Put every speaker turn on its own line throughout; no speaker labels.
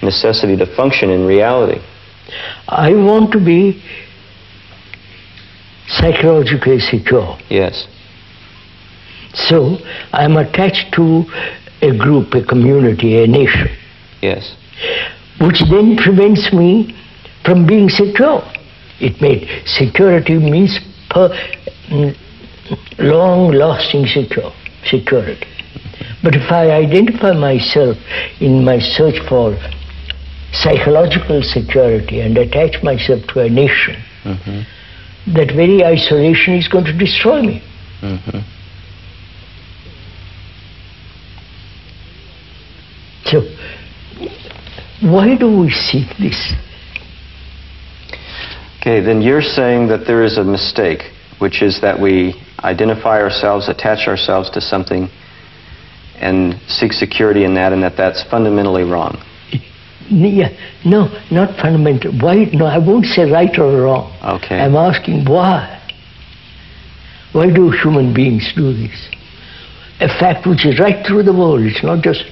necessity to function in reality.
I want to be psychologically secure.
Yes.
So I'm attached to a group, a community, a nation.
Yes.
Which then prevents me from being secure. Security means long-lasting security. But if I identify myself in my search for psychological security and attach myself to a nation, that very isolation is going to destroy me. So, why do we seek this?
Okay, then you're saying that there is a mistake, which is that we identify ourselves, attach ourselves to something, and seek security in that, and that's fundamentally wrong.
Yeah, no, not fundamental. Why? No, I won't say right or wrong.
Okay.
I'm asking why. Why do human beings do this? A fact which is right through the world. It's not just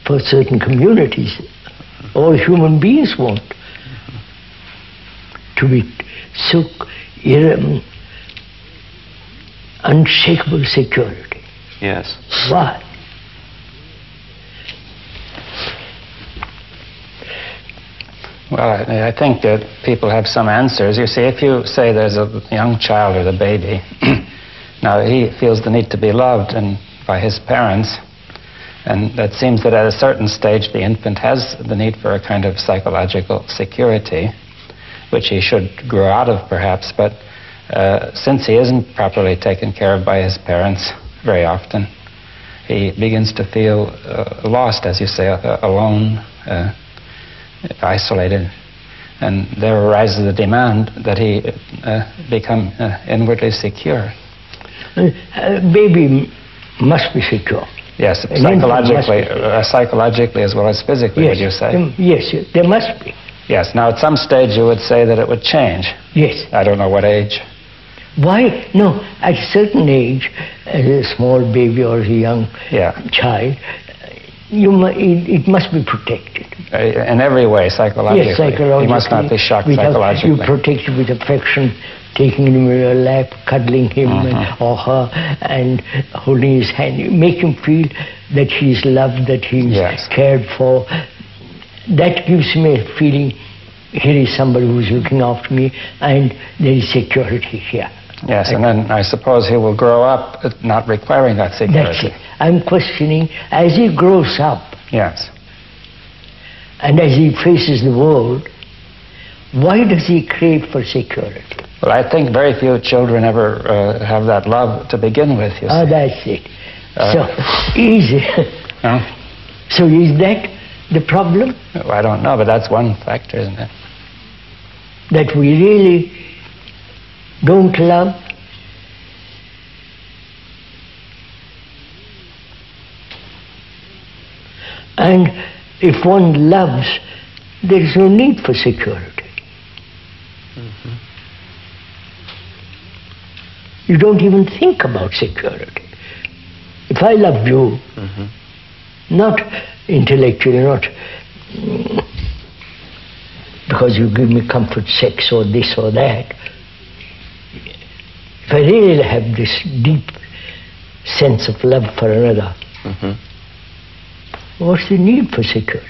for certain communities. All human beings want to be so unshakable security.
Yes.
Why?
Well, I think that people have some answers. You see, if you say there's a young child or the baby, now he feels the need to be loved and by his parents, and it seems that at a certain stage the infant has the need for a kind of psychological security, which he should grow out of perhaps, but since he isn't properly taken care of by his parents very often, he begins to feel lost, as you say, alone, isolated, and there arises the demand that he become inwardly secure.
Baby must be secure.
Yes, psychologically as well as physically,
yes,
would you say?
Yes, there must be.
Yes, now at some stage you would say that it would change.
Yes.
I don't know what age.
Why? No, at a certain age, as a small baby or a young child, it must be protected.
In every way, psychologically.
Yes, psychologically.
He must not be shocked psychologically.
You protect him with affection, taking him in your lap, cuddling him or her, and holding his hand. You make him feel that he is loved, that he is cared for. That gives him a feeling, here is somebody who is looking after me, and there is security here.
Yes, and then I suppose he will grow up not requiring that security.
That's it. I'm questioning, as he grows up,
yes,
and as he faces the world, why does he crave for security?
Well, I think very few children ever have that love to begin with, you see.
Oh, that's it. So, easy. So is that the problem?
Well, I don't know, but that's one factor, isn't it?
That we really don't love? And if one loves, there is no need for security. You don't even think about security. If I love you, not intellectually, not because you give me comfort, sex, or this or that. If I really have this deep sense of love for another, what's the need for security?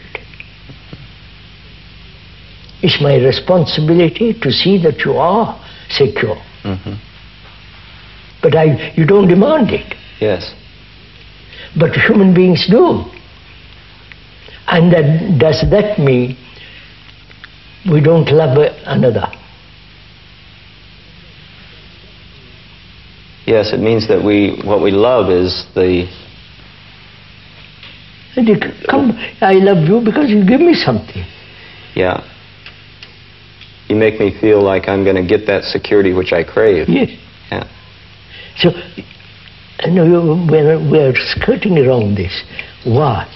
It's my responsibility to see that you are secure. But you don't demand it.
Yes.
But human beings do. And does that mean we don't love another?
Yes, it means that what we love is the...
Come, I love you because you give me something.
Yeah. You make me feel like I'm going to get that security which I crave.
Yes.
Yeah.
So, we're skirting around this. Why?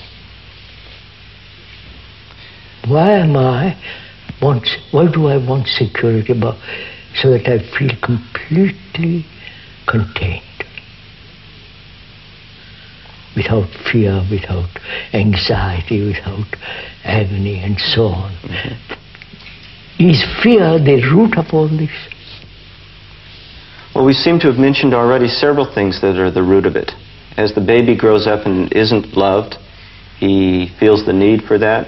Why do I want security so that I feel completely contained? without fear, without anxiety, without agony, and so on. Is fear the root of all this?
Well, we seem to have mentioned already several things that are the root of it. As the baby grows up and isn't loved, he feels the need for that.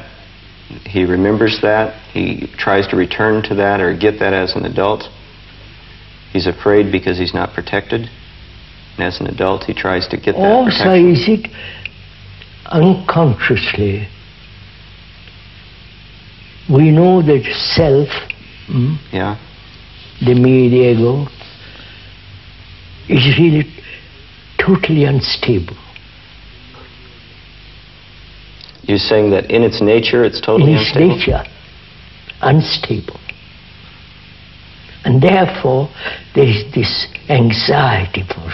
He remembers that. He tries to return to that or get that as an adult. He's afraid because he's not protected. And as an adult, he tries to get that
also,
protection.
is it unconsciously? We know that self,
Yeah.
the me, the ego, is really totally unstable.
You're saying that in its nature, it's totally
In its
unstable?
nature, unstable. And therefore, there is this anxiety for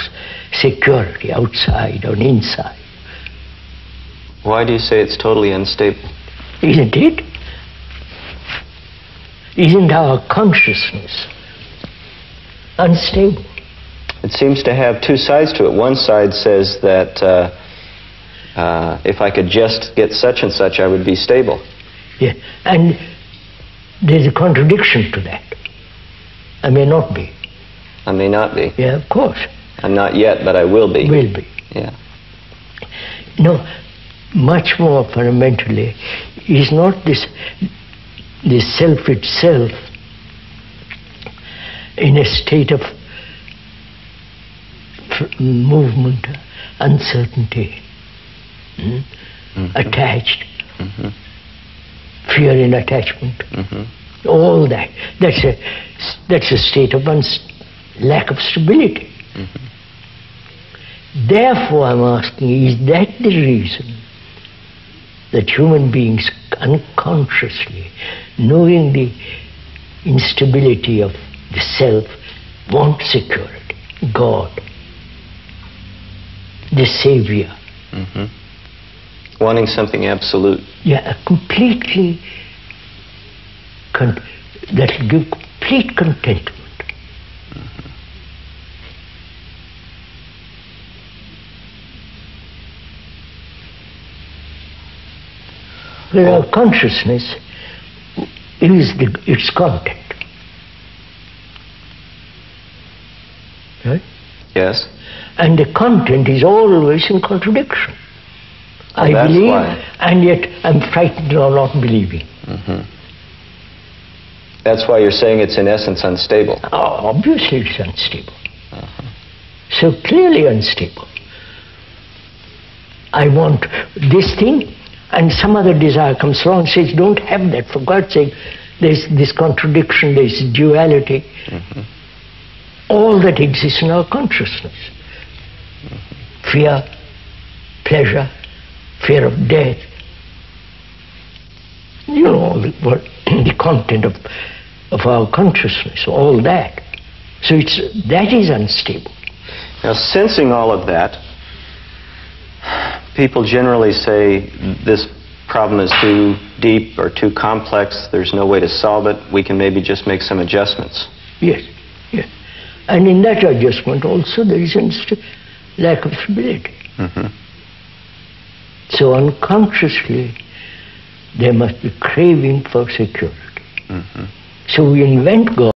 security outside or inside.
Why do you say it's totally unstable?
Isn't it? Isn't our consciousness unstable?
It seems to have two sides to it. One side says that if I could just get such and such, I would be stable.
Yeah. And there's a contradiction to that. I may not be.
I may not be.
Yeah, of course.
I'm not yet, but I will be.
Will be.
Yeah.
No, much more fundamentally is not this self itself in a state of movement, uncertainty, attached, fear in attachment, all that. That's a state of lack of stability. Therefore, I'm asking, is that the reason that human beings unconsciously, knowing the instability of the self, want security, God, the Savior?
Wanting something absolute.
Yeah, completely, that will give complete contentment. Where our consciousness is its content. Right?
Yes.
And the content is always in contradiction. I
that's
believe,
why.
and yet I'm frightened of not believing.
That's why you're saying it's in essence unstable.
Obviously it's unstable. So clearly unstable. I want this thing, and some other desire comes along and says, don't have that, for God's sake. There's this contradiction, there's duality. All that exists in our consciousness. Fear, pleasure, fear of death. You know, all the content of our consciousness, all that. So that is unstable.
Now, sensing all of that, people generally say this problem is too deep or too complex, there's no way to solve it, we can maybe just make some adjustments.
Yes, yes. And in that adjustment also there is a lack of stability. So unconsciously there must be craving for security. So we invent God.